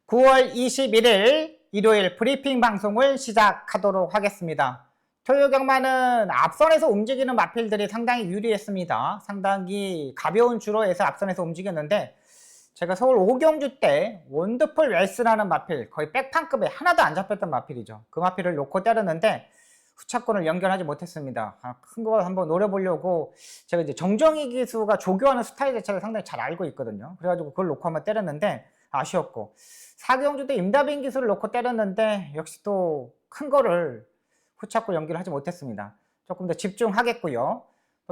9월 21일 일요일 브리핑 방송을 시작하도록 하겠습니다. 토요 경마는 앞선에서 움직이는 마필들이 상당히 유리했습니다. 상당히 가벼운 주로에서 앞선에서 움직였는데 제가 서울 5경주 때 원더풀 웰스라는 마필, 거의 백판급에 하나도 안 잡혔던 마필이죠. 그 마필을 놓고 때렸는데 후차권을 연결하지 못했습니다. 큰 거 한번 노려보려고 제가 이제 정정희 기수가 조교하는 스타일 자체를 상당히 잘 알고 있거든요. 그래가지고 그걸 놓고 한번 때렸는데 아쉬웠고, 4경주 때 임다빈 기수를 놓고 때렸는데 역시 또 큰 거를 후차권 연결하지 못했습니다. 조금 더 집중하겠고요.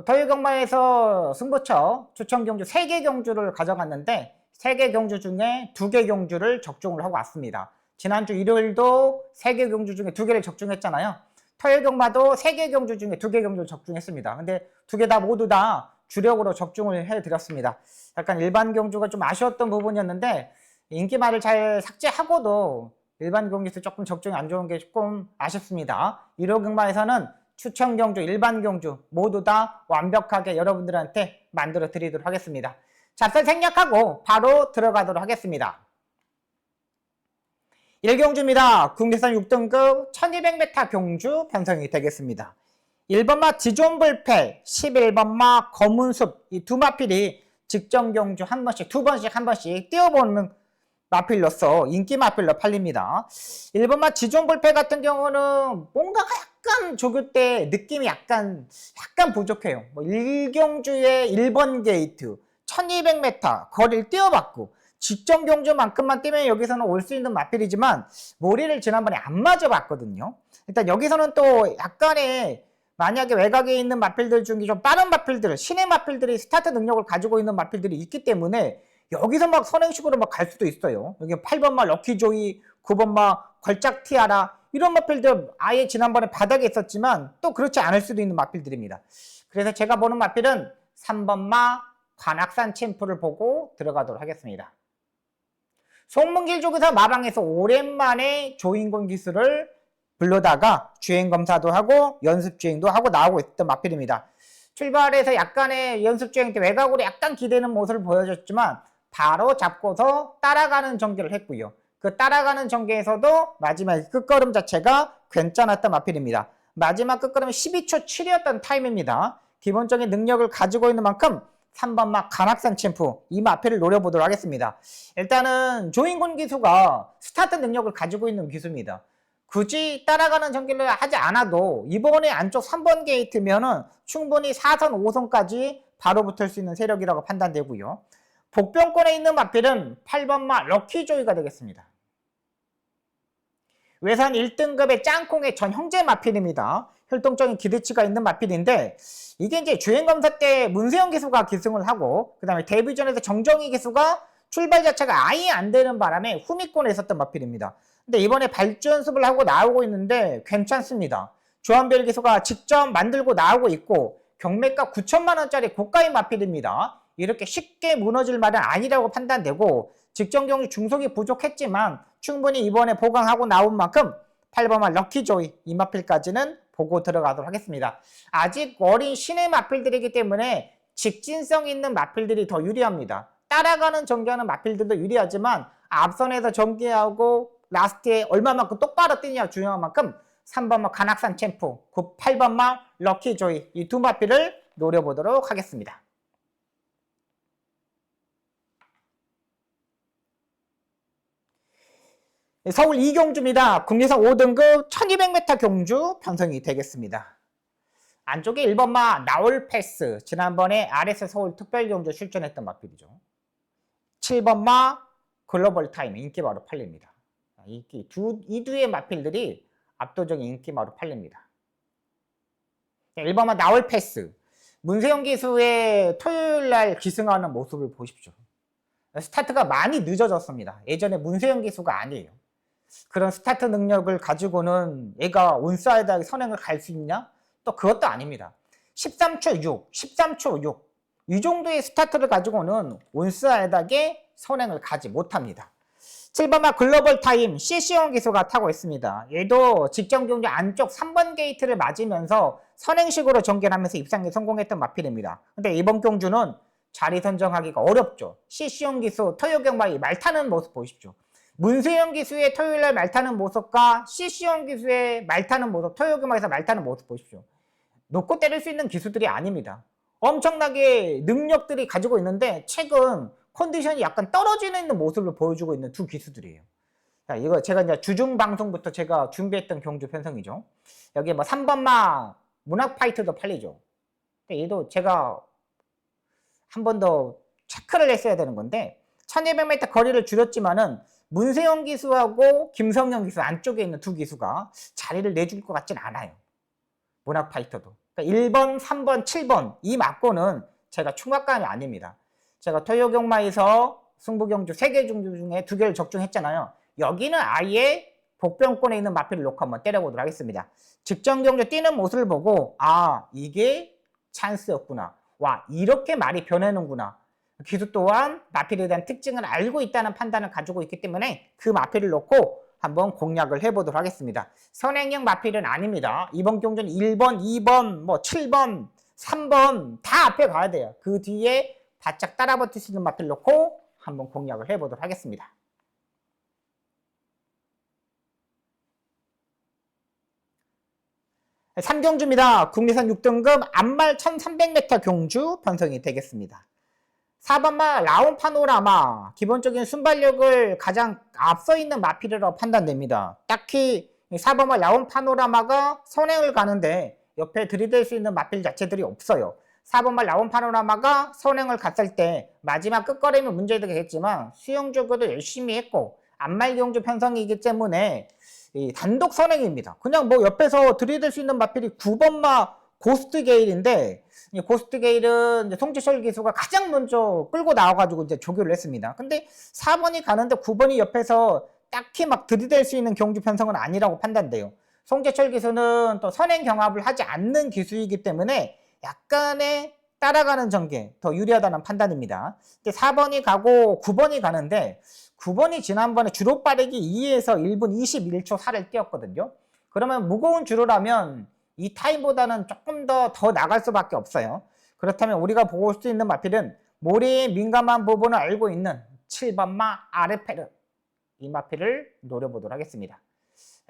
토요 경마에서 승부처 추천 경주 3개 경주를 가져갔는데 3개 경주 중에 2개 경주를 적중을 하고 왔습니다. 지난주 일요일도 3개 경주 중에 2개를 적중했잖아요. 토요 경마도 3개 경주 중에 2개 경주를 적중했습니다. 근데 2개 다 모두 다 주력으로 적중을 해드렸습니다. 약간 일반 경주가 좀 아쉬웠던 부분이었는데 인기말을 잘 삭제하고도 일반 경주에서 조금 적중이 안 좋은 게 조금 아쉽습니다. 1호 경마에서는 추천 경주, 일반 경주 모두 다 완벽하게 여러분들한테 만들어 드리도록 하겠습니다. 잡설 생략하고 바로 들어가도록 하겠습니다. 1경주입니다. 국내산 6등급 1200m 경주 편성이 되겠습니다. 1번마 지존불패, 11번마 검은숲, 이 두 마필이 직전 경주 한 번씩, 두 번씩 한 번씩 뛰어보는 마필로서 인기 마필로 팔립니다. 1번마 지존불패 같은 경우는 뭔가가 약간 조교 때 느낌이 약간 부족해요. 1경주의 1번 게이트 1200m 거리를 뛰어봤고 직전 경주만큼만 뛰면 여기서는 올 수 있는 마필이지만 모리를 지난번에 안 맞아봤거든요. 일단 여기서는 또 약간의 만약에 외곽에 있는 마필들 중에 좀 빠른 마필들, 신의 마필들이 스타트 능력을 가지고 있는 마필들이 있기 때문에 여기서 막 선행식으로 막 갈 수도 있어요. 여기 8번마 럭키조이, 9번마 걸작 티아라 이런 마필들 아예 지난번에 바닥에 있었지만 또 그렇지 않을 수도 있는 마필들입니다. 그래서 제가 보는 마필은 3번마 관악산 챔프를 보고 들어가도록 하겠습니다. 송문길 쪽에서 마방에서 오랜만에 조인권 기수를 불러다가 주행검사도 하고 연습주행도 하고 나오고 있던 마필입니다. 출발해서 약간의 연습주행 때 외곽으로 약간 기대는 모습을 보여줬지만 바로 잡고서 따라가는 전개를 했고요. 그 따라가는 전개에서도 마지막 끝걸음 자체가 괜찮았던 마필입니다. 마지막 끝걸음이 12초 7이었던 타임입니다. 기본적인 능력을 가지고 있는 만큼 3번마 관악산 챔프 이 마필을 노려보도록 하겠습니다. 일단은 조인권 기수가 스타트 능력을 가지고 있는 기수입니다. 굳이 따라가는 전개를 하지 않아도 이번에 안쪽 3번 게이트면은 충분히 4선, 5선까지 바로 붙을 수 있는 세력이라고 판단되고요. 복병권에 있는 마필은 8번마 럭키조이가 되겠습니다. 외산 1등급의 짱콩의 전 형제 마필입니다. 혈통적인 기대치가 있는 마필인데 이게 이제 주행검사 때 문세영 기수가 기승을 하고 그 다음에 데뷔전에서 정정희 기수가 출발 자체가 아예 안 되는 바람에 후미권에 있었던 마필입니다. 근데 이번에 발주 연습을 하고 나오고 있는데 괜찮습니다. 조한별 기수가 직접 만들고 나오고 있고 경매가 9천만 원짜리 고가의 마필입니다. 이렇게 쉽게 무너질 말은 아니라고 판단되고 직전 경주 중속이 부족했지만 충분히 이번에 보강하고 나온 만큼 8번마 럭키조이 이 마필까지는 보고 들어가도록 하겠습니다. 아직 어린 신의 마필들이기 때문에 직진성 있는 마필들이 더 유리합니다. 따라가는 전개하는 마필들도 유리하지만 앞선에서 전개하고 라스트에 얼마만큼 똑바로 뛰냐 중요한 만큼 3번마 관악산 챔프, 8번마 럭키조이 이 두 마필을 노려보도록 하겠습니다. 서울 2경주입니다. 국내산 5등급 1200m 경주 편성이 되겠습니다. 안쪽에 1번마 나올패스 지난번에 RS 서울 특별경주 출전했던 마필이죠. 7번마 글로벌 타임 인기마로 팔립니다. 이 두의 마필들이 압도적인 인기마로 팔립니다. 1번마 나올패스 문세영 기수의 토요일날 기승하는 모습을 보십시오. 스타트가 많이 늦어졌습니다. 예전에 문세영 기수가 아니에요. 그런 스타트 능력을 가지고는 얘가 온사이드하게 선행을 갈 수 있냐? 또 그것도 아닙니다. 13초 6, 13초 6 이 정도의 스타트를 가지고는 온사이드하게 선행을 가지 못합니다. 7번마 글로벌 타임 CC형 기수가 타고 있습니다. 얘도 직전 경주 안쪽 3번 게이트를 맞으면서 선행식으로 전개하면서 입상에 성공했던 마필입니다. 근데 이번 경주는 자리 선정하기가 어렵죠. CC형 기수 토요 경마이 말 타는 모습 보십시오. 문세영 기수의 토요일날 말타는 모습과 CC형 기수의 말타는 모습, 토요일금화에서 말타는 모습 보십시오. 놓고 때릴 수 있는 기수들이 아닙니다. 엄청나게 능력들이 가지고 있는데 최근 컨디션이 약간 떨어지는 있는 모습을 보여주고 있는 두 기수들이에요. 자, 이거 제가 이제 주중 방송부터 제가 준비했던 경주 편성이죠. 여기 뭐 3번마 문학 파이터도 팔리죠. 근데 얘도 제가 한 번 더 체크를 했어야 되는 건데 1200m 거리를 줄였지만은 문세영 기수하고 김성현 기수 안쪽에 있는 두 기수가 자리를 내줄 것 같진 않아요. 문학 파이터도. 그러니까 1번, 3번, 7번 이 막고는 제가 충각감이 아닙니다. 제가 토요경마에서 승부경주 3개 중에 2개를 적중했잖아요. 여기는 아예 복병권에 있는 마필을 놓고 한번 때려보도록 하겠습니다. 직전경주 뛰는 모습을 보고 아 이게 찬스였구나. 와 이렇게 말이 변하는구나. 기수 또한 마필에 대한 특징을 알고 있다는 판단을 가지고 있기 때문에 그 마필을 놓고 한번 공략을 해보도록 하겠습니다. 선행형 마필은 아닙니다. 이번 경주는 1번, 2번, 뭐 7번, 3번 다 앞에 가야 돼요. 그 뒤에 바짝 따라붙을 수 있는 마필 놓고 한번 공략을 해보도록 하겠습니다. 3경주입니다. 국내산 6등급 암말 1300m 경주 편성이 되겠습니다. 4번마 라온 파노라마 기본적인 순발력을 가장 앞서 있는 마필이라고 판단됩니다. 딱히 4번마 라온 파노라마가 선행을 가는데 옆에 들이댈 수 있는 마필 자체들이 없어요. 4번마 라온 파노라마가 선행을 갔을 때 마지막 끝거리면 문제가 되겠지만 수영적으로 열심히 했고 암말 경주 편성이기 때문에 단독 선행입니다. 그냥 뭐 옆에서 들이댈 수 있는 마필이 9번마 고스트 게일인데 고스트 게일은 송지철 기수가 가장 먼저 끌고 나와가지고 이제 조교를 했습니다. 근데 4번이 가는데 9번이 옆에서 딱히 막 들이댈 수 있는 경주 편성은 아니라고 판단돼요. 송지철 기수는 또 선행 경합을 하지 않는 기수이기 때문에 약간의 따라가는 전개 더 유리하다는 판단입니다. 근데 4번이 가고 9번이 가는데 9번이 지난번에 주로 빠르기 2에서 1분 21초 4를 뛰었거든요. 그러면 무거운 주로라면 이 타임보다는 조금 더 나갈 수밖에 없어요. 그렇다면 우리가 보고 올 수 있는 마필은 모래의 민감한 부분을 알고 있는 7번마 아르페르 이 마필을 노려보도록 하겠습니다.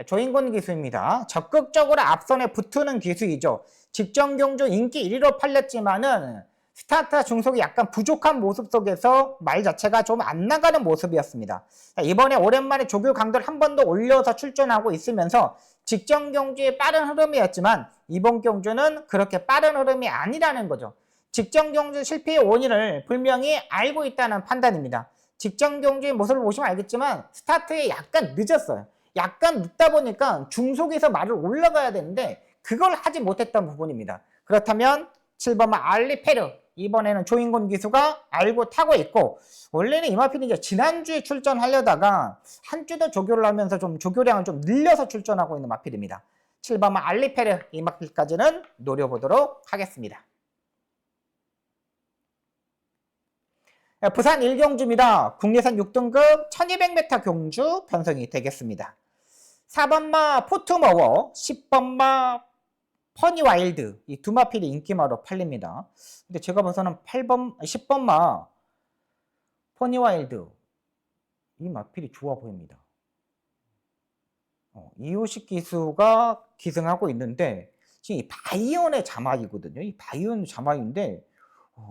조인권 기수입니다. 적극적으로 앞선에 붙는 기수이죠. 직전 경주 인기 1위로 팔렸지만은 스타트 중속이 약간 부족한 모습 속에서 말 자체가 좀 안 나가는 모습이었습니다. 이번에 오랜만에 조교 강도를 한 번 더 올려서 출전하고 있으면서 직전 경주의 빠른 흐름이었지만 이번 경주는 그렇게 빠른 흐름이 아니라는 거죠. 직전 경주 실패의 원인을 분명히 알고 있다는 판단입니다. 직전 경주의 모습을 보시면 알겠지만 스타트에 약간 늦었어요. 약간 늦다 보니까 중속에서 말을 올라가야 되는데 그걸 하지 못했던 부분입니다. 그렇다면 7번마 알리페르 이번에는 조인권 기수가 알고 타고 있고 원래는 이 마필이 이제 지난주에 출전하려다가 한 주 더 조교를 하면서 좀 조교량을 좀 늘려서 출전하고 있는 마필입니다. 7번마 알리페르 이 마필까지는 노려보도록 하겠습니다. 부산 1경주입니다. 국내산 6등급 1200m 경주 편성이 되겠습니다. 4번마 포트머워, 10번마 퍼니와일드 이 두 마필이 인기마로 팔립니다. 근데 제가 봐서는 10번마 퍼니와일드 이 마필이 좋아 보입니다. 이호식 기수가 기승하고 있는데 지금 이 바이온의 자막이거든요. 이 바이온 자막인데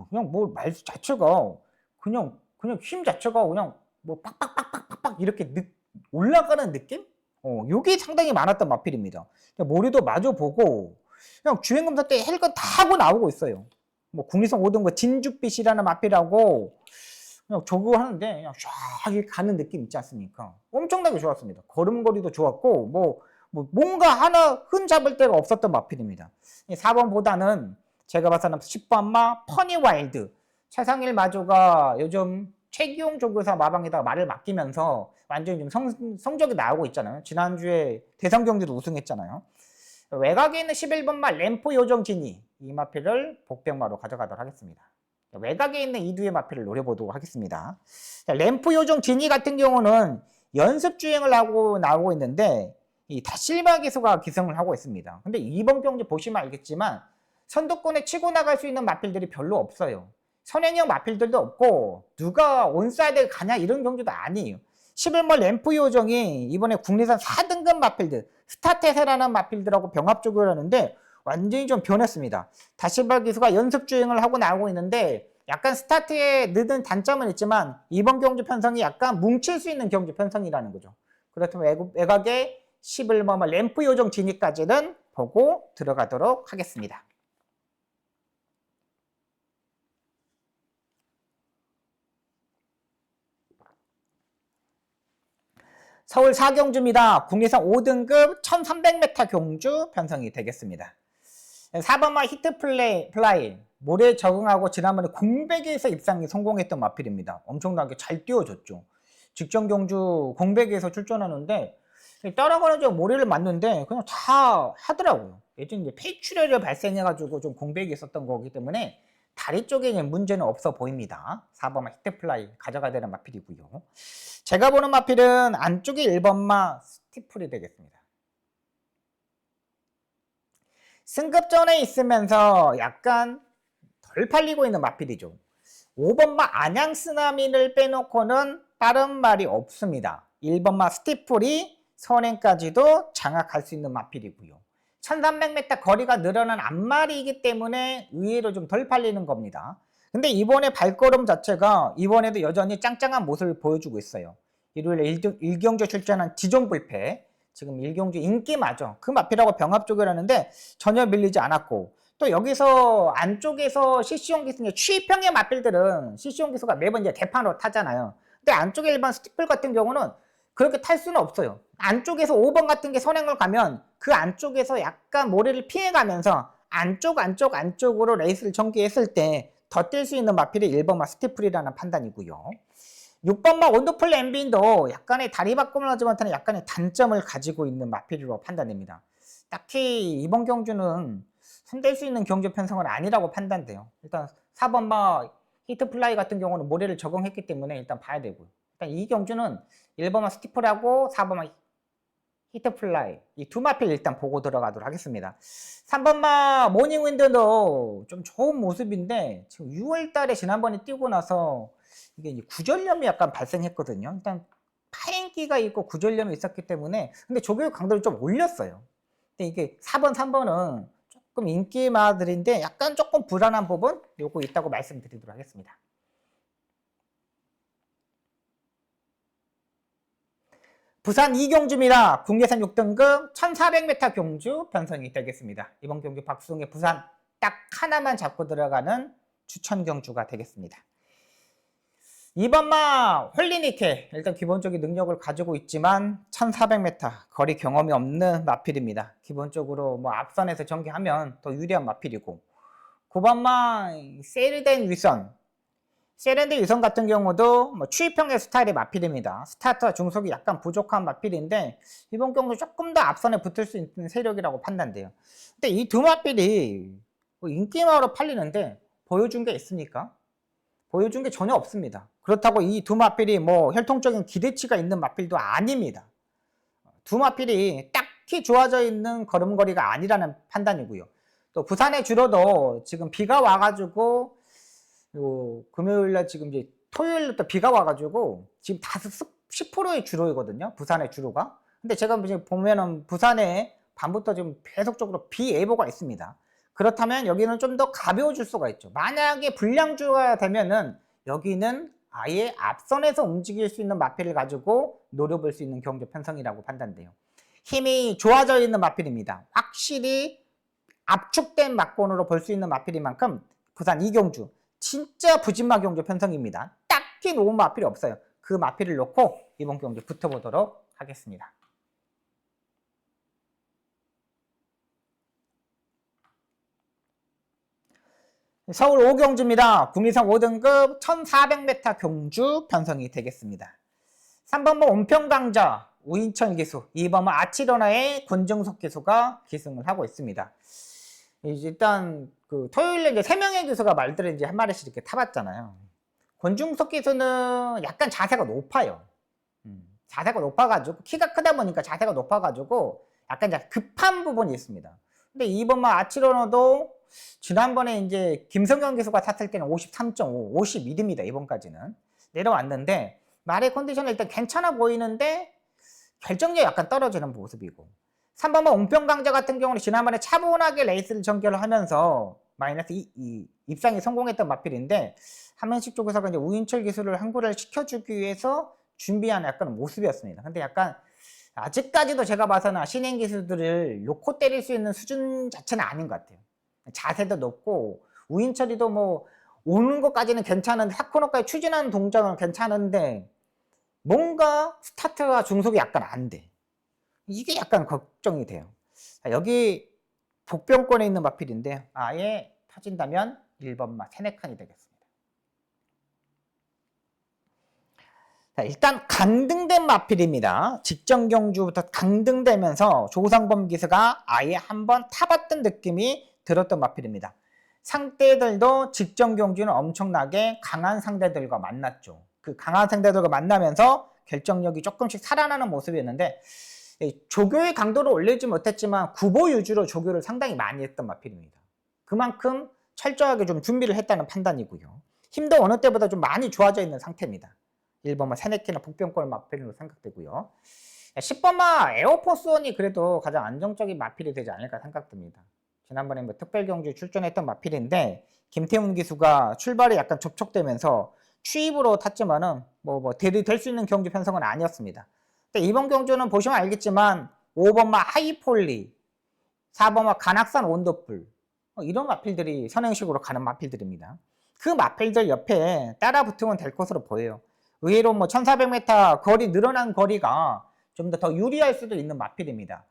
그냥 뭐 말 자체가 그냥 힘 자체가 그냥 뭐 팍팍팍팍팍 이렇게 올라가는 느낌? 요게 상당히 많았던 마필입니다. 머리도 마저 보고 그냥 주행검사 때 헬건 다 하고 나오고 있어요. 뭐 국리선 5등급 진주빛이라는 마필하고 그냥 저거 하는데 그냥 쫙 이렇게 가는 느낌 있지 않습니까? 엄청나게 좋았습니다. 걸음걸이도 좋았고 뭐 뭔가 하나 흠잡을 데가 없었던 마필입니다. 4번보다는 제가 봐서는 10번마 퍼니와일드 최상일 마조가 요즘 최기용 조교사 마방에다가 말을 맡기면서 완전히 좀 성적이 나오고 있잖아요. 지난주에 대성경기도 우승했잖아요. 외곽에 있는 11번마 램프 요정 지니 이 마필을 복병마로 가져가도록 하겠습니다. 외곽에 있는 이두의 마필을 노려보도록 하겠습니다. 램프 요정 지니 같은 경우는 연습 주행을 하고 나오고 있는데 이 다실바 기수가 기승을 하고 있습니다. 근데 이번 경기 보시면 알겠지만 선두권에 치고 나갈 수 있는 마필들이 별로 없어요. 선행형 마필들도 없고 누가 온사이드에 가냐 이런 경기도 아니에요. 11번 램프 요정이 이번에 국내산 4등급 마필드 스타테세라는 마필드라고 병합적으로 하는데 완전히 좀 변했습니다. 다시발 기수가 연습 주행을 하고 나오고 있는데 약간 스타트에 늦은 단점은 있지만 이번 경주 편성이 약간 뭉칠 수 있는 경주 편성이라는 거죠. 그렇다면 외곽에 11번 램프 요정 진입까지는 보고 들어가도록 하겠습니다. 서울 4경주입니다. 국내산 5등급 1300m 경주 편성이 되겠습니다. 4번마 히트 플라이 모래에 적응하고 지난번에 공백에서 입상이 성공했던 마필입니다. 엄청나게 잘 띄워줬죠. 직전 경주 공백에서 출전하는데 따라가는 모래를 맞는데 그냥 다 하더라고요. 예전에 이제 폐출혈이 발생해가지고 좀 공백이 있었던 거기 때문에 다리 쪽에는 문제는 없어 보입니다. 4번마 히트플라이 가져가야 되는 마필이고요. 제가 보는 마필은 안쪽에 1번마 스티플이 되겠습니다. 승급전에 있으면서 약간 덜 팔리고 있는 마필이죠. 5번마 안양쓰나미를 빼놓고는 다른 말이 없습니다. 1번마 스티플이 선행까지도 장악할 수 있는 마필이고요. 1300m 거리가 늘어난 앞마리이기 때문에 의외로 좀 덜 팔리는 겁니다. 근데 이번에 발걸음 자체가 이번에도 여전히 짱짱한 모습을 보여주고 있어요. 일요일에 1경주 출전한 지존불패, 지금 1경주 인기마저 그 마필하고 병합적을 하는데 전혀 밀리지 않았고, 또 여기서 안쪽에서 CC용 기수, 취입형의 마필들은 CC용 기수가 매번 이제 대판으로 타잖아요. 근데 안쪽에 일반 스티플 같은 경우는 그렇게 탈 수는 없어요. 안쪽에서 5번 같은 게 선행을 가면 그 안쪽에서 약간 모래를 피해가면서 안쪽으로 레이스를 전개했을 때 더 뛸 수 있는 마필이 1번마 스티플이라는 판단이고요. 6번마 원더풀 엠빈도 약간의 다리 바꿈을 하지 못하는 약간의 단점을 가지고 있는 마필로 판단됩니다. 딱히 이번 경주는 손댈 수 있는 경주 편성은 아니라고 판단돼요. 일단 4번마 히트플라이 같은 경우는 모래를 적응했기 때문에 일단 봐야 되고요. 일단 이 경주는 1번마 스티플하고 4번마 히트플라이 이 두 마필 일단 보고 들어가도록 하겠습니다. 3번마 모닝윈드도 좀 좋은 모습인데 지금 6월 달에 지난번에 뛰고 나서 이게 이제 구절염이 약간 발생했거든요. 일단 파인기가 있고 구절염이 있었기 때문에 근데 조교육 강도를 좀 올렸어요. 근데 이게 4번, 3번은 조금 인기마들인데 약간 조금 불안한 부분 요거 있다고 말씀드리도록 하겠습니다. 부산 2경주입니다. 국내산 6등급 1400m 경주 편성이 되겠습니다. 이번 경주 박수홍의 부산 딱 하나만 잡고 들어가는 추천 경주가 되겠습니다. 2번마 홀리니케 일단 기본적인 능력을 가지고 있지만 1400m 거리 경험이 없는 마필입니다. 기본적으로 뭐 앞선에서 전개하면 더 유리한 마필이고, 9번마 세르덴 위선 같은 경우도 뭐 추입형의 스타일의 마필입니다. 스타트와 중속이 약간 부족한 마필인데 이번 경우 조금 더 앞선에 붙을 수 있는 세력이라고 판단돼요. 근데 이 두 마필이 뭐 인기마로 팔리는데 보여준 게 있습니까? 보여준 게 전혀 없습니다. 그렇다고 이 두 마필이 뭐 혈통적인 기대치가 있는 마필도 아닙니다. 두 마필이 딱히 좋아져 있는 걸음걸이가 아니라는 판단이고요. 또 부산에 주로도 지금 비가 와가지고 금요일날 지금 이제 토요일부터 비가 와가지고 지금 다 10%의 주로이거든요. 부산의 주로가. 근데 제가 지금 보면은 부산에 밤부터 지금 계속적으로 비 예보가 있습니다. 그렇다면 여기는 좀 더 가벼워질 수가 있죠. 만약에 불량주가 되면은 여기는 아예 앞선에서 움직일 수 있는 마필을 가지고 노려볼 수 있는 경주 편성이라고 판단돼요. 힘이 좋아져 있는 마필입니다. 확실히 압축된 막권으로 볼 수 있는 마필인 만큼 부산 2경주 진짜 부진마 경주 편성입니다. 딱히 놓은 마필이 없어요. 그 마필을 놓고 이번 경주 붙어보도록 하겠습니다. 서울 5경주입니다. 국내산 5등급 1400m 경주 편성이 되겠습니다. 3번은 온평강자 우인천 기수, 2번은 아치로나의 권정석 기수가 기승을 하고 있습니다. 일단 그 토요일에 이제 3명의 기수가 말들을 이제 한 마리씩 이렇게 타봤잖아요. 권중석 기수는 약간 자세가 높아요. 자세가 높아가지고 키가 크다 보니까 자세가 높아가지고 약간 이제 급한 부분이 있습니다. 근데 2번만 아치로너도 지난번에 이제 김성경 기수가 탔을 때는 53.5, 52입니다. 이번까지는 내려왔는데 말의 컨디션은 일단 괜찮아 보이는데 결정력이 약간 떨어지는 모습이고 3번만 옹평강자 같은 경우는 지난번에 차분하게 레이스를 전개를 하면서 마이너스 2 입상이 성공했던 마필인데 한men식 쪽에서가 이제 우인철 기술을 항구를 시켜주기 위해서 준비한 약간 모습이었습니다. 근데 약간 아직까지도 제가 봐서는 신행 기술들을 놓고 때릴 수 있는 수준 자체는 아닌 것 같아요. 자세도 높고 우인철이도 뭐 오는 것까지는 괜찮은데 4코너까지 추진하는 동작은 괜찮은데 뭔가 스타트와 중속이 약간 안 돼. 이게 약간 걱정이 돼요. 자, 여기 복병권에 있는 마필인데 아예 터진다면 1번마 세네칸이 되겠습니다. 자, 일단 강등된 마필입니다. 직전 경주부터 강등되면서 조상범 기수가 아예 한번 타봤던 느낌이 들었던 마필입니다. 상대들도 직전 경주는 엄청나게 강한 상대들과 만났죠. 그 강한 상대들과 만나면서 결정력이 조금씩 살아나는 모습이었는데 조교의 강도를 올리지 못했지만 구보 유주로 조교를 상당히 많이 했던 마필입니다. 그만큼 철저하게 좀 준비를 했다는 판단이고요. 힘도 어느 때보다 좀 많이 좋아져 있는 상태입니다. 1번마 세네키나 복병권 마필로 생각되고요. 10번마 에어포스원이 그래도 가장 안정적인 마필이 되지 않을까 생각됩니다. 지난번에 뭐 특별경주 출전했던 마필인데 김태훈 기수가 출발이 약간 접촉되면서 추입으로 탔지만은 대리 수 있는 경주 편성은 아니었습니다. 근데 이번 경주는 보시면 알겠지만 5번마 하이폴리, 4번마 간악산 원더풀 이런 마필들이 선행식으로 가는 마필들입니다. 그 마필들 옆에 따라 붙으면 될 것으로 보여요. 의외로 1400m 거리 늘어난 거리가 좀 더 유리할 수도 있는 마필입니다.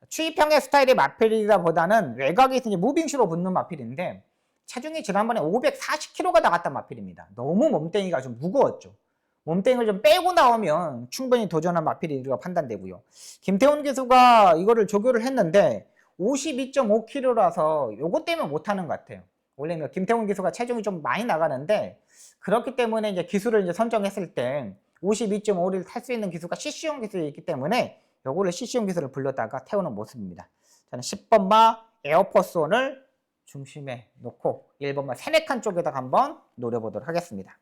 추입형의 스타일의 마필이다 보다는 외곽에서 이제 무빙슈로 붙는 마필인데 체중이 지난번에 540kg가 나갔던 마필입니다. 너무 몸뚱이가 좀 무거웠죠. 몸뚱이를 좀 빼고 나오면 충분히 도전한 마필이라고 판단되고요. 김태훈 기수가 이거를 조교를 했는데 52.5kg라서 요것 때문에 못하는 것 같아요. 원래 김태훈 기수가 체중이 좀 많이 나가는데 그렇기 때문에 이제 기술을 이제 선정했을 때 52.5를 탈 수 있는 기수가 CC용 기술이 있기 때문에 요거를 CC용 기술을 불렀다가 태우는 모습입니다. 저는 10번마 에어포스원을 중심에 놓고 1번마 세네칸 쪽에다가 한번 노려보도록 하겠습니다.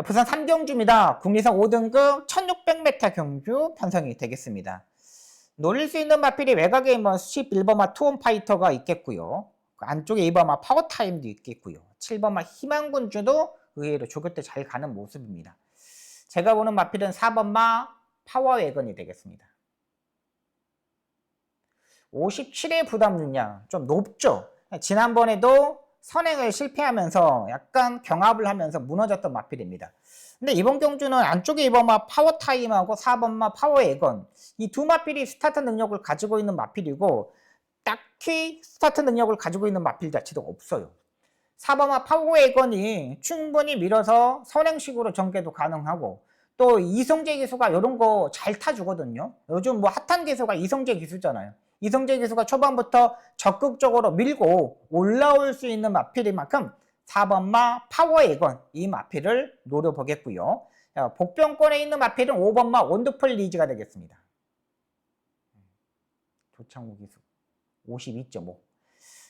부산 3경주입니다. 국리선 5등급 1600m 경주 편성이 되겠습니다. 노릴 수 있는 마필이 외곽에 11번마 투혼파이터가 있겠고요. 안쪽에 2번마 파워타임도 있겠고요. 7번마 희망군주도 의외로 조교 때 잘 가는 모습입니다. 제가 보는 마필은 4번마 파워웨건이 되겠습니다. 57의 부담 중량 좀 높죠. 지난번에도 선행을 실패하면서 약간 경합을 하면서 무너졌던 마필입니다. 근데 이번 경주는 안쪽에 2번마 파워타임하고 4번마 파워웨건 이 두 마필이 스타트 능력을 가지고 있는 마필이고 딱히 스타트 능력을 가지고 있는 마필 자체도 없어요. 4번마 파워웨건이 충분히 밀어서 선행식으로 전개도 가능하고 또 이성재 기수가 이런 거 잘 타주거든요. 요즘 핫한 기수가 이성재 기수잖아요. 이성재 기수가 초반부터 적극적으로 밀고 올라올 수 있는 마필인 만큼 4번마 파워웨건 이 마필을 노려보겠고요. 복병권에 있는 마필은 5번마 원더풀 리즈가 되겠습니다. 조창우 기수 52.5.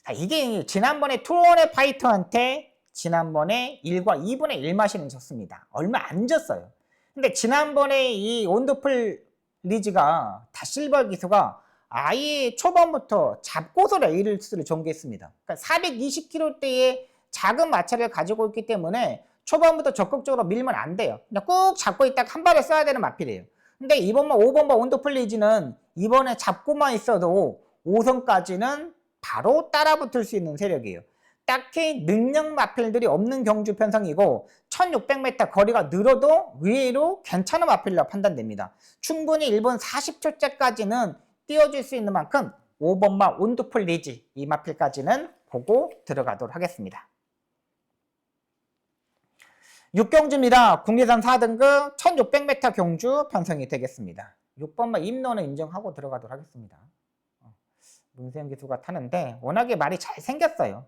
자, 이게 지난번에 투혼의 파이터한테 지난번에 1과 2분의 1 마시는 졌습니다. 얼마 안 졌어요. 근데 지난번에 이 원더풀 리즈가 다실버 기수가 아예 초반부터 잡고서 레이스를 전개했습니다. 그러니까 420kg대의 작은 마찰을 가지고 있기 때문에 초반부터 적극적으로 밀면 안 돼요. 그냥 꾹 잡고 있다가 한 발에 써야 되는 마필이에요. 근데 2번마 5번마 원더풀 리즈는 이번에 잡고만 있어도 5선까지는 바로 따라붙을 수 있는 세력이에요. 딱히 능력 마필들이 없는 경주 편성이고 1600m 거리가 늘어도 의외로 괜찮은 마필이라고 판단됩니다. 충분히 1분 40초째까지는 띄워줄 수 있는 만큼 5번마 원더풀 리즈 이 마필까지는 보고 들어가도록 하겠습니다. 6경주입니다. 국리선 4등급 1600m 경주 편성이 되겠습니다. 6번마 임노는 인정하고 들어가도록 하겠습니다. 문세영 기수가 타는데 워낙에 말이 잘 생겼어요.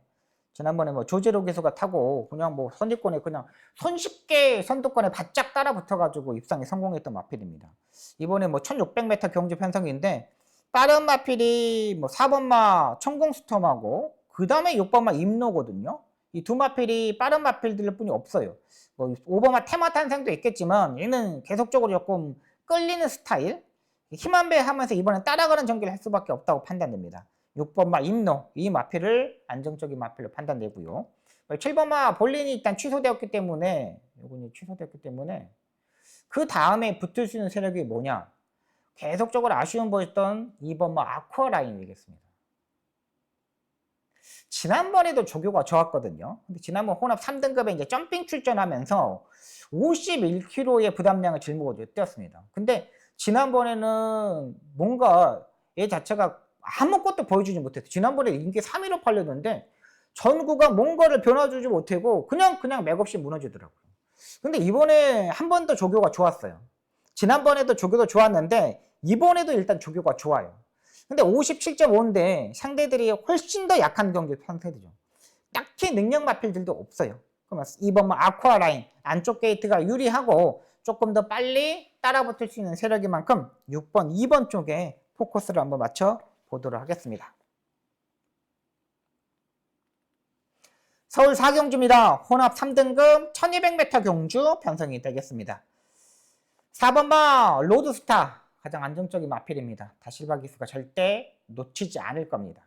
지난번에 조재로 기수가 타고 그냥 선두권에 그냥 손쉽게 선두권에 바짝 따라 붙어가지고 입상에 성공했던 마필입니다. 이번에 1600m 경주 편성인데 다른 마필이 4번마 천공스톰하고 그 다음에 6번마 임노거든요. 이 두 마필이 빠른 마필들 뿐이 없어요. 뭐 오버마 테마 탄생도 있겠지만 얘는 계속적으로 조금 끌리는 스타일, 힘한 배 하면서 이번엔 따라가는 전개를 할 수밖에 없다고 판단됩니다. 6번 마 임노, 이 마필을 안정적인 마필로 판단되고요. 7번 마 볼린이 일단 취소되었기 때문에, 요거는 취소되었기 때문에 그 다음에 붙을 수 있는 세력이 뭐냐? 계속적으로 아쉬움 보였던 2번 마 아쿠아라인이겠습니다. 지난번에도 조교가 좋았거든요. 근데 지난번 혼합 3등급에 이제 점핑 출전하면서 51kg의 부담량을 짊어지고 뛰었습니다. 근데 지난번에는 뭔가 얘 자체가 아무것도 보여주지 못했어요. 지난번에 인기 3위로 팔렸는데 전구가 뭔가를 변화주지 못하고 그냥 맥없이 무너지더라고요. 근데 이번에 한 번 더 조교가 좋았어요. 지난번에도 조교도 좋았는데 이번에도 일단 조교가 좋아요. 근데 57.5인데 상대들이 훨씬 더 약한 경기 상태들이죠. 딱히 능력 마필들도 없어요. 그러면 2번 아쿠아 라인 안쪽 게이트가 유리하고 조금 더 빨리 따라붙을 수 있는 세력인 만큼 6번, 2번 쪽에 포커스를 한번 맞춰 보도록 하겠습니다. 서울 4경주입니다. 혼합 3등급 1200m 경주 편성이 되겠습니다. 4번 마 로드스타 가장 안정적인 마필입니다. 다실바 기수가 절대 놓치지 않을 겁니다.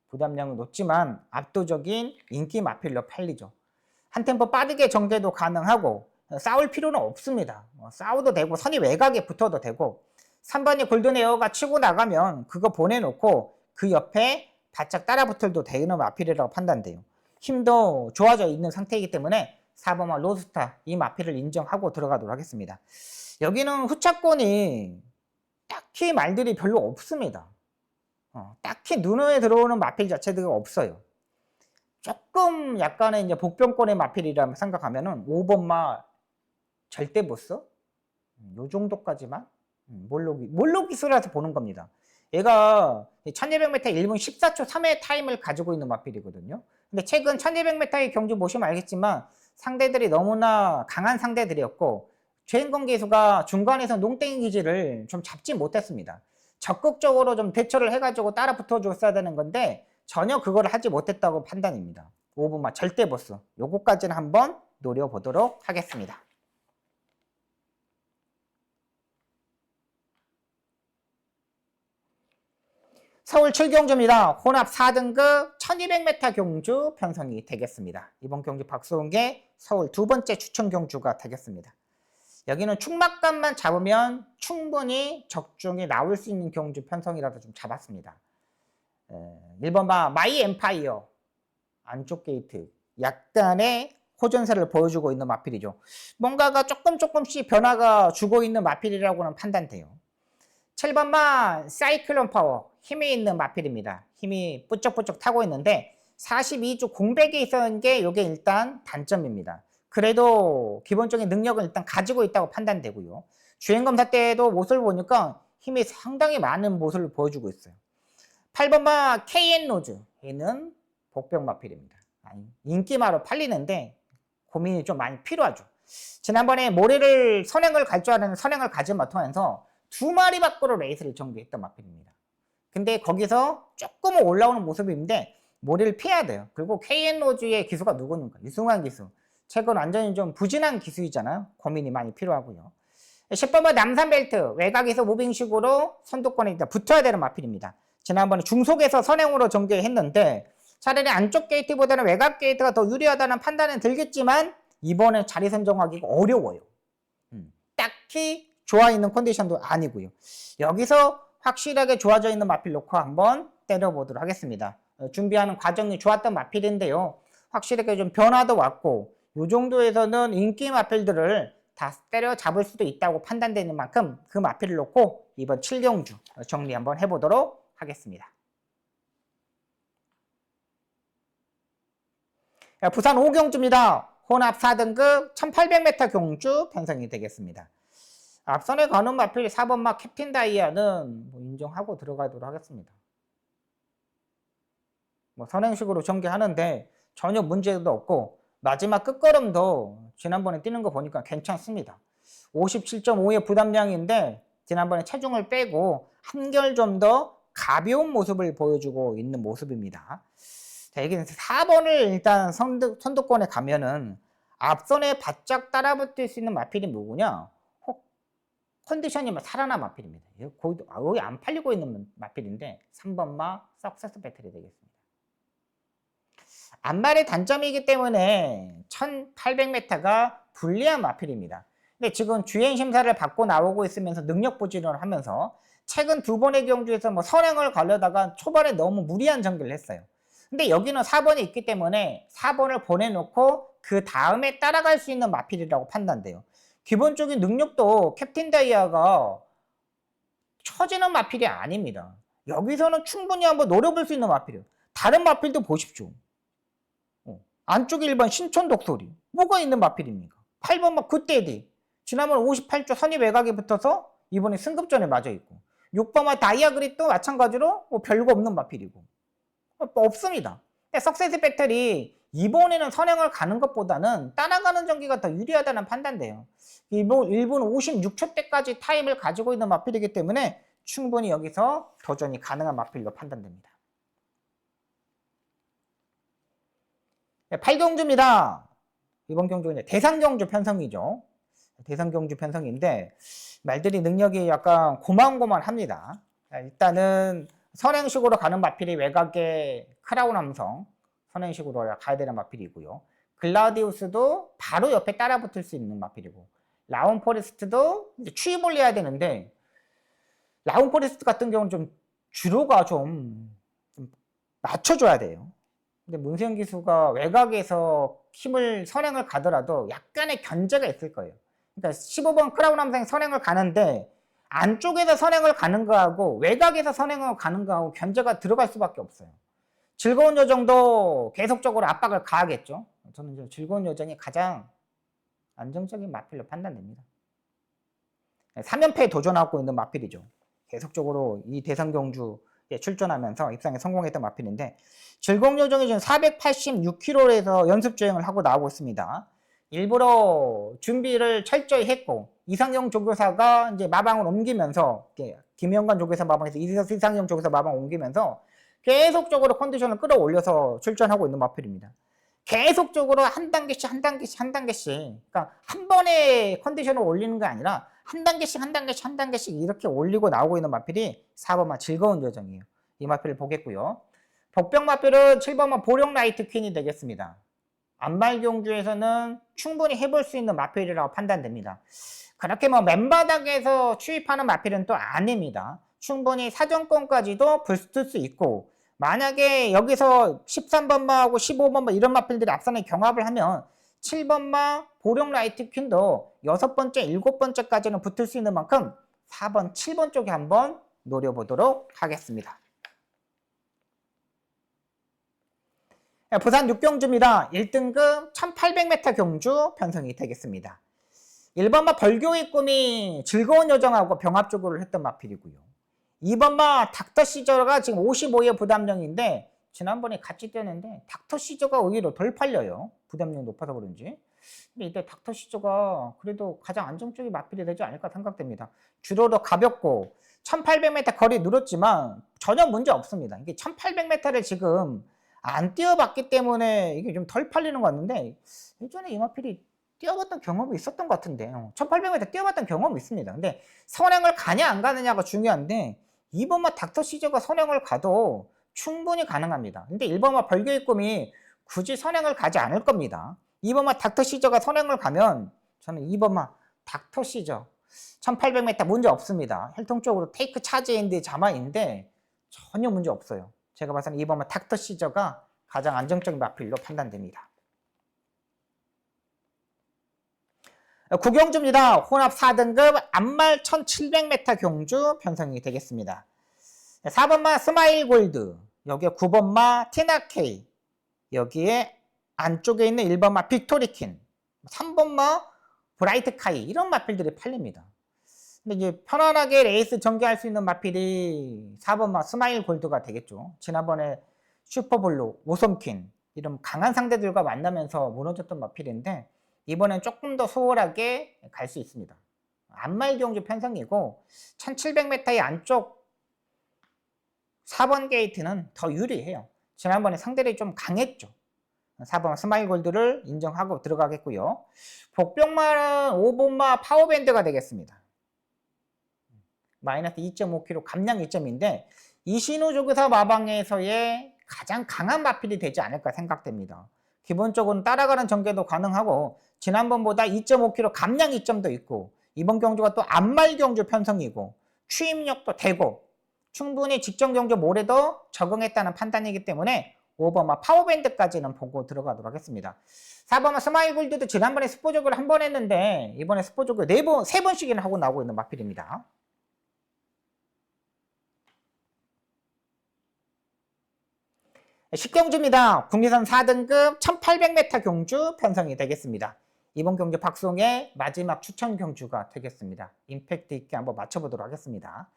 부담량은 높지만 압도적인 인기 마필로 팔리죠. 한 템포 빠르게 전개도 가능하고 싸울 필요는 없습니다. 싸워도 되고 선이 외곽에 붙어도 되고 3번이 골든에어가 치고 나가면 그거 보내놓고 그 옆에 바짝 따라붙어도 되는 마필이라고 판단돼요. 힘도 좋아져 있는 상태이기 때문에 4번마 로드스타 이 마필을 인정하고 들어가도록 하겠습니다. 여기는 후차권이 딱히 말들이 별로 없습니다. 딱히 눈에 들어오는 마필 자체가 없어요. 조금 약간의 이제 복병권의 마필이라고 생각하면은 5번마 절대 보스? 요 정도까지만 몰록 기술이라서 보는 겁니다. 얘가 1200m 1분 14초 3회 타임을 가지고 있는 마필이거든요. 근데 최근 1200m의 경주 보시면 알겠지만 상대들이 너무나 강한 상대들이었고 주행권 기수가 중간에서 농땡이 기지를 좀 잡지 못했습니다. 적극적으로 좀 대처를 해가지고 따라 붙어줬어야 되는 건데 전혀 그걸 하지 못했다고 판단입니다. 5분만 절대 보스 요거까지는 한번 노려보도록 하겠습니다. 서울 7경주입니다. 혼합 4등급 1200m 경주 편성이 되겠습니다. 이번 경주 박수홍의 서울 두 번째 추천 경주가 되겠습니다. 여기는 축막감만 잡으면 충분히 적중이 나올 수 있는 경주 편성이라도 좀 잡았습니다. 1번 마이 엠파이어 안쪽 게이트 약간의 호전세를 보여주고 있는 마필이죠. 뭔가가 조금씩 변화가 주고 있는 마필이라고는 판단돼요. 7번 사이클론 파워 힘이 있는 마필입니다. 힘이 뿌쩍뿌쩍 타고 있는데 42주 공백이 있었는 게 이게 일단 단점입니다. 그래도 기본적인 능력을 일단 가지고 있다고 판단되고요. 주행검사 때도 모습을 보니까 힘이 상당히 많은 모습을 보여주고 있어요. 8번 KN 로즈 얘는 복병 마필입니다. 인기마로 팔리는데 고민이 좀 많이 필요하죠. 지난번에 모래를 선행을 갈 줄 아는 선행을 가지 못하면서 2마리 밖으로 레이스를 전개했던 마필입니다. 근데 거기서 조금은 올라오는 모습인데 모래를 피해야 돼요. 그리고 KN 로즈의 기수가 누구는가? 유승환 기수. 최근 완전히 좀 부진한 기수이잖아요. 고민이 많이 필요하고요. 10번 남산벨트 외곽에서 무빙식으로 선두권에 붙어야 되는 마필입니다. 지난번에 중속에서 선행으로 전개했는데 차라리 안쪽 게이트보다는 외곽 게이트가 더 유리하다는 판단은 들겠지만 이번에 자리 선정하기가 어려워요. 딱히 좋아 있는 컨디션도 아니고요. 여기서 확실하게 좋아져 있는 마필 놓고 한번 때려보도록 하겠습니다. 준비하는 과정이 좋았던 마필인데요. 확실하게 좀 변화도 왔고 이 정도에서는 인기 마필들을 다 때려잡을 수도 있다고 판단되는 만큼 그 마필을 놓고 이번 7경주 정리 한번 해보도록 하겠습니다. 부산 5경주입니다. 혼합 4등급 1800m 경주 편성이 되겠습니다. 앞선에 가는 마필 4번 캡틴 다이아는 인정하고 들어가도록 하겠습니다. 선행식으로 전개하는데 전혀 문제도 없고 마지막 끝걸음도 지난번에 뛰는 거 보니까 괜찮습니다. 57.5의 부담량인데 지난번에 체중을 빼고 한결 좀 더 가벼운 모습을 보여주고 있는 모습입니다. 자, 여기는 4번을 일단 선두권에 가면은 앞선에 바짝 따라붙을 수 있는 마필이 뭐냐? 컨디션이 살아난 마필입니다. 거의 안 팔리고 있는 마필인데 3번마 석세스 배틀이 되겠습니다. 앞말의 단점이기 때문에 1800m가 불리한 마필입니다. 근데 지금 주행 심사를 받고 나오고 있으면서 능력 보지를 하면서 최근 2번의 경주에서 선행을 가려다가 초반에 너무 무리한 전개를 했어요. 근데 여기는 4번이 있기 때문에 4번을 보내놓고 그 다음에 따라갈 수 있는 마필이라고 판단돼요. 기본적인 능력도 캡틴 다이아가 처지는 마필이 아닙니다. 여기서는 충분히 한번 노려볼 수 있는 마필이에요. 다른 마필도 보십시오. 안쪽에 1번 신촌 독소리 뭐가 있는 마필입니까? 8번 굿데디 지난번 58조 선입 외곽에 붙어서 이번에 승급전에 맞아 있고 6번 다이아 그립도 마찬가지로 별거 없는 마필이고 없습니다. 석세스 배틀이 이번에는 선행을 가는 것보다는 따라가는 전기가 더 유리하다는 판단돼요. 1분 56초 때까지 타임을 가지고 있는 마필이기 때문에 충분히 여기서 도전이 가능한 마필로 판단됩니다. 8경주입니다. 이번 경주는 대상경주 편성이죠. 대상경주 편성인데 말들이 능력이 약간 고만고만합니다. 일단은 선행식으로 가는 마필이 외곽에 크라운 함성 선행식으로 가야 되는 마필이고요. 글라디우스도 바로 옆에 따라붙을 수 있는 마필이고 라운 포레스트도 이제 추입을 해야 되는데 라운 포레스트 같은 경우는 좀 주로가 좀 맞춰줘야 돼요. 근데 문세영 기수가 외곽에서 선행을 가더라도 약간의 견제가 있을 거예요. 그러니까 15번 크라운 함성 선행을 가는데 안쪽에서 선행을 가는 거하고 외곽에서 선행을 가는 거하고 견제가 들어갈 수밖에 없어요. 즐거운 여정도 계속적으로 압박을 가하겠죠. 저는 즐거운 여정이 가장 안정적인 마필로 판단됩니다. 3연패에 도전하고 있는 마필이죠. 계속적으로 이 대상경주에 출전하면서 입상에 성공했던 마필인데 즐거운 여정이 지금 486km에서 연습주행을 하고 나오고 있습니다. 일부러 준비를 철저히 했고 이상형 조교사가 이제 마방을 옮기면서 김영관 조교사 마방에서 이상형 조교사 마방을 옮기면서 계속적으로 컨디션을 끌어올려서 출전하고 있는 마필입니다. 계속적으로 한 단계씩 그러니까 한 번에 컨디션을 올리는 게 아니라 한 단계씩 이렇게 올리고 나오고 있는 마필이 4번마 즐거운 여정이에요. 이 마필을 보겠고요. 복병 마필은 7번마 보령 라이트 퀸이 되겠습니다. 안말 경주에서는 충분히 해볼 수 있는 마필이라고 판단됩니다. 그렇게 맨바닥에서 추입하는 마필은 또 아닙니다. 충분히 사정권까지도 붙을 수 있고 만약에 여기서 13번마하고 15번마 이런 마필들이 앞선에 경합을 하면 7번마 보령 라이트 퀸도 6번째, 7번째까지는 붙을 수 있는 만큼 4번, 7번 쪽에 한번 노려보도록 하겠습니다. 부산 6경주입니다. 1등급 1800m 경주 편성이 되겠습니다. 1번마 벌교의 꿈이 즐거운 여정하고 병합적으로 했던 마필이고요. 2번마 닥터 시저가 지금 55의 부담령인데 지난번에 같이 뛰었는데 닥터 시저가 오히려 덜 팔려요. 부담령이 높아서 그런지. 근데 이때 닥터 시저가 그래도 가장 안정적인 마필이 되지 않을까 생각됩니다. 주로도 가볍고 1800m 거리 늘었지만 전혀 문제 없습니다. 이게 1800m를 지금 안 뛰어봤기 때문에 이게 좀 덜 팔리는 것 같는데 예전에 이 마필이 뛰어봤던 경험이 있었던 것 같은데 1800m 뛰어봤던 경험이 있습니다. 근데 선행을 가냐 안 가느냐가 중요한데 2번마 닥터 시저가 선행을 가도 충분히 가능합니다. 근데 1번마 벌교의 꿈이 굳이 선행을 가지 않을 겁니다. 2번마 닥터 시저가 선행을 가면 저는 2번마 닥터 시저 1800m 문제 없습니다. 혈통적으로 테이크 차지인데 자마인데 전혀 문제 없어요. 제가 봐서는 2번마 닥터 시저가 가장 안정적인 마필로 판단됩니다. 9경주입니다. 혼합 4등급 안말 1700m 경주 편성이 되겠습니다. 4번마 스마일 골드, 여기에 9번마 티나케이, 여기에 안쪽에 있는 1번마 빅토리킨, 3번마 브라이트 카이 이런 마필들이 팔립니다. 근데 이제 편안하게 레이스 전개할 수 있는 마필이 4번마 스마일 골드가 되겠죠. 지난번에 슈퍼블루, 오섬퀸 이런 강한 상대들과 만나면서 무너졌던 마필인데 이번엔 조금 더 수월하게 갈 수 있습니다. 안말 경주 편성이고 1700m의 안쪽 4번 게이트는 더 유리해요. 지난번에 상대들이 좀 강했죠. 4번 스마일골드를 인정하고 들어가겠고요. 복병마는 5번마 파워밴드가 되겠습니다. 마이너스 2.5kg 감량 2점인데 이신우조교사 마방에서의 가장 강한 마필이 되지 않을까 생각됩니다. 기본적으로 따라가는 전개도 가능하고 지난번보다 2.5kg 감량 2점도 있고 이번 경주가 또 앞말 경주 편성이고 추임력도 되고 충분히 직전 경주 모레도 적응했다는 판단이기 때문에 5번마 파워밴드까지는 보고 들어가도록 하겠습니다. 4번마 스마일골드도 지난번에 스포조교를 한 번 했는데 이번에 스포조교 3번씩이나 하고 나오고 있는 마필입니다. 식경주입니다. 국내선 4등급 1800m 경주 편성이 되겠습니다. 이번 경주 박송의 마지막 추천 경주가 되겠습니다. 임팩트 있게 한번 맞춰보도록 하겠습니다.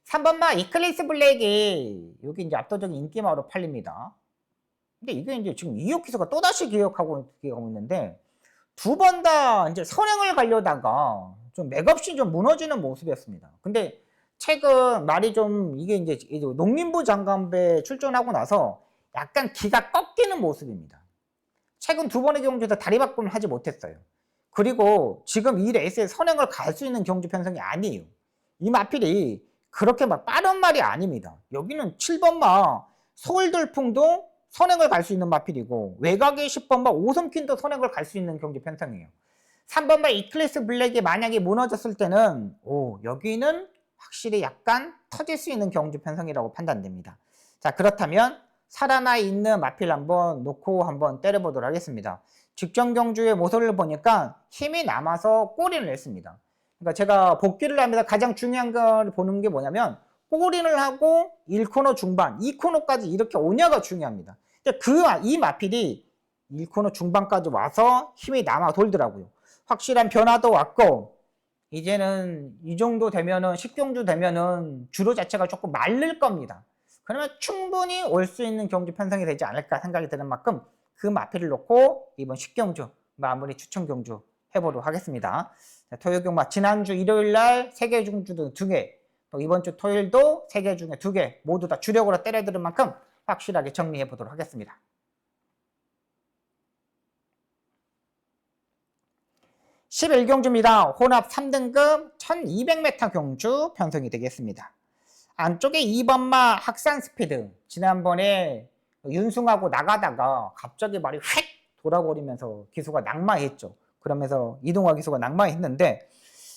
3번마 이클리스 블랙이 여기 이제 압도적인 인기마로 팔립니다. 근데 이게 이제 지금 이혁 기수가 또다시 기억하고 있는데 두 번 다 이제 선행을 가려다가 좀 맥없이 좀 무너지는 모습이었습니다. 근데 최근 말이 좀 이게 이제 농림부 장관배 출전하고 나서 약간 기가 꺾이는 모습입니다. 최근 두 번의 경주에서 다리 바꿈을 하지 못했어요. 그리고 지금 이 레이스에 선행을 갈 수 있는 경주 편성이 아니에요. 이 마필이 그렇게 막 빠른 말이 아닙니다. 여기는 7번마 서울돌풍도 선행을 갈 수 있는 마필이고 외곽의 10번마 오섬킨도 선행을 갈 수 있는 경주 편성이에요. 3번마 이클리스 블랙이 만약에 무너졌을 때는 여기는 확실히 약간 터질 수 있는 경주 편성이라고 판단됩니다. 자, 그렇다면 살아나 있는 마필 한번 놓고 한번 때려보도록 하겠습니다. 직전 경주의 모습을 보니까 힘이 남아서 꼬리를 냈습니다. 그러니까 제가 복귀를 하면서 가장 중요한 걸 보는 게 뭐냐면 꼬리를 하고 1코너 중반, 2코너까지 이렇게 오냐가 중요합니다. 이 마필이 1코너 중반까지 와서 힘이 남아 돌더라고요. 확실한 변화도 왔고 이제는 이 정도 되면은 10경주 되면은 주로 자체가 조금 마를 겁니다. 그러면 충분히 올 수 있는 경주 편성이 되지 않을까 생각이 드는 만큼 그 마필을 놓고 이번 10경주 마무리 추천 경주 해보도록 하겠습니다. 토요일 경마 지난주 일요일날 3개 중주 2개 또 이번 주 토요일도 3개 중에 2개 모두 다 주력으로 때려들은 만큼 확실하게 정리해 보도록 하겠습니다. (11경주입니다) 혼합 3등급 1200m 경주 편성이 되겠습니다. 안쪽에 2번마 학산 스피드 지난번에 윤승하고 나가다가 갑자기 말이 휙 돌아버리면서 기수가 낙마했죠. 그러면서 이동화 기수가 낙마했는데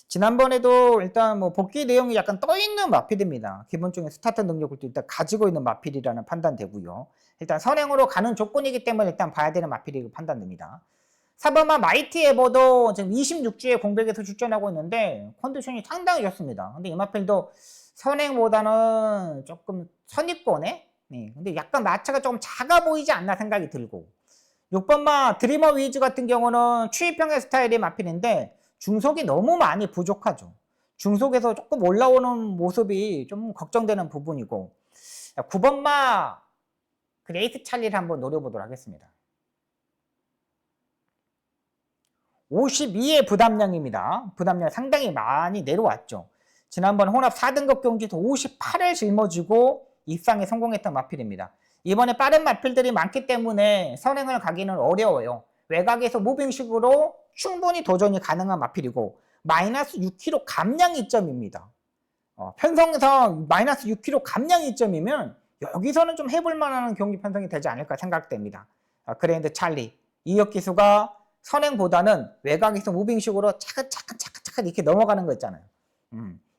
지난번에도 일단 뭐 복귀 내용이 약간 떠있는 마필입니다. 기본적인 스타트 능력을 또 일단 가지고 있는 마필이라는 판단되고요. 일단 선행으로 가는 조건이기 때문에 일단 봐야 되는 마필이라고 판단됩니다. 4번마 마이티 에버도 지금 26주에 공백에서 출전하고 있는데 컨디션이 상당히 좋습니다. 근데 이 마필도 선행보다는 조금 선입권에 근데 약간 마차가 조금 작아 보이지 않나 생각이 들고 6번마 드리머 위즈 같은 경우는 추위평의 스타일의 마필인데 중속이 너무 많이 부족하죠. 중속에서 조금 올라오는 모습이 좀 걱정되는 부분이고 9번마 그레이트 찰리를 한번 노려보도록 하겠습니다. 52의 부담량입니다. 부담량 상당히 많이 내려왔죠. 지난번 혼합 4등급 경주에서 58을 짊어지고 입상에 성공했던 마필입니다. 이번에 빠른 마필들이 많기 때문에 선행을 가기는 어려워요. 외곽에서 무빙식으로 충분히 도전이 가능한 마필이고 마이너스 6kg 감량 2점입니다. 편성에서 마이너스 6kg 감량 2점이면 여기서는 좀 해볼 만한 경기 편성이 되지 않을까 생각됩니다. 그랜드 찰리 이혁 기수가 선행보다는 외곽에서 무빙식으로 차근차근 이렇게 넘어가는 거 있잖아요.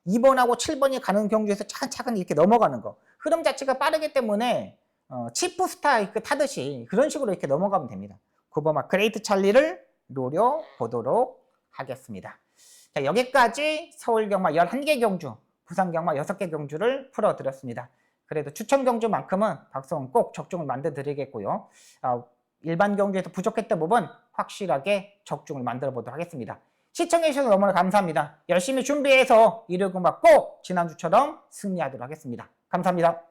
2번하고 7번이 가는 경주에서 차근차근 이렇게 넘어가는 거. 흐름 자체가 빠르기 때문에 치프 스타이크 타듯이 그런 식으로 이렇게 넘어가면 됩니다. 9번마 그레이트 찰리를 노려보도록 하겠습니다. 자, 여기까지 서울경마 11개 경주, 부산경마 6개 경주를 풀어드렸습니다. 그래도 추천 경주만큼은 박성은 꼭 적중을 만들어 드리겠고요. 일반 경주에서 부족했던 부분 확실하게 적중을 만들어 보도록 하겠습니다. 시청해주셔서 너무나 감사합니다. 열심히 준비해서 일요일경마 꼭 지난주처럼 승리하도록 하겠습니다. 감사합니다.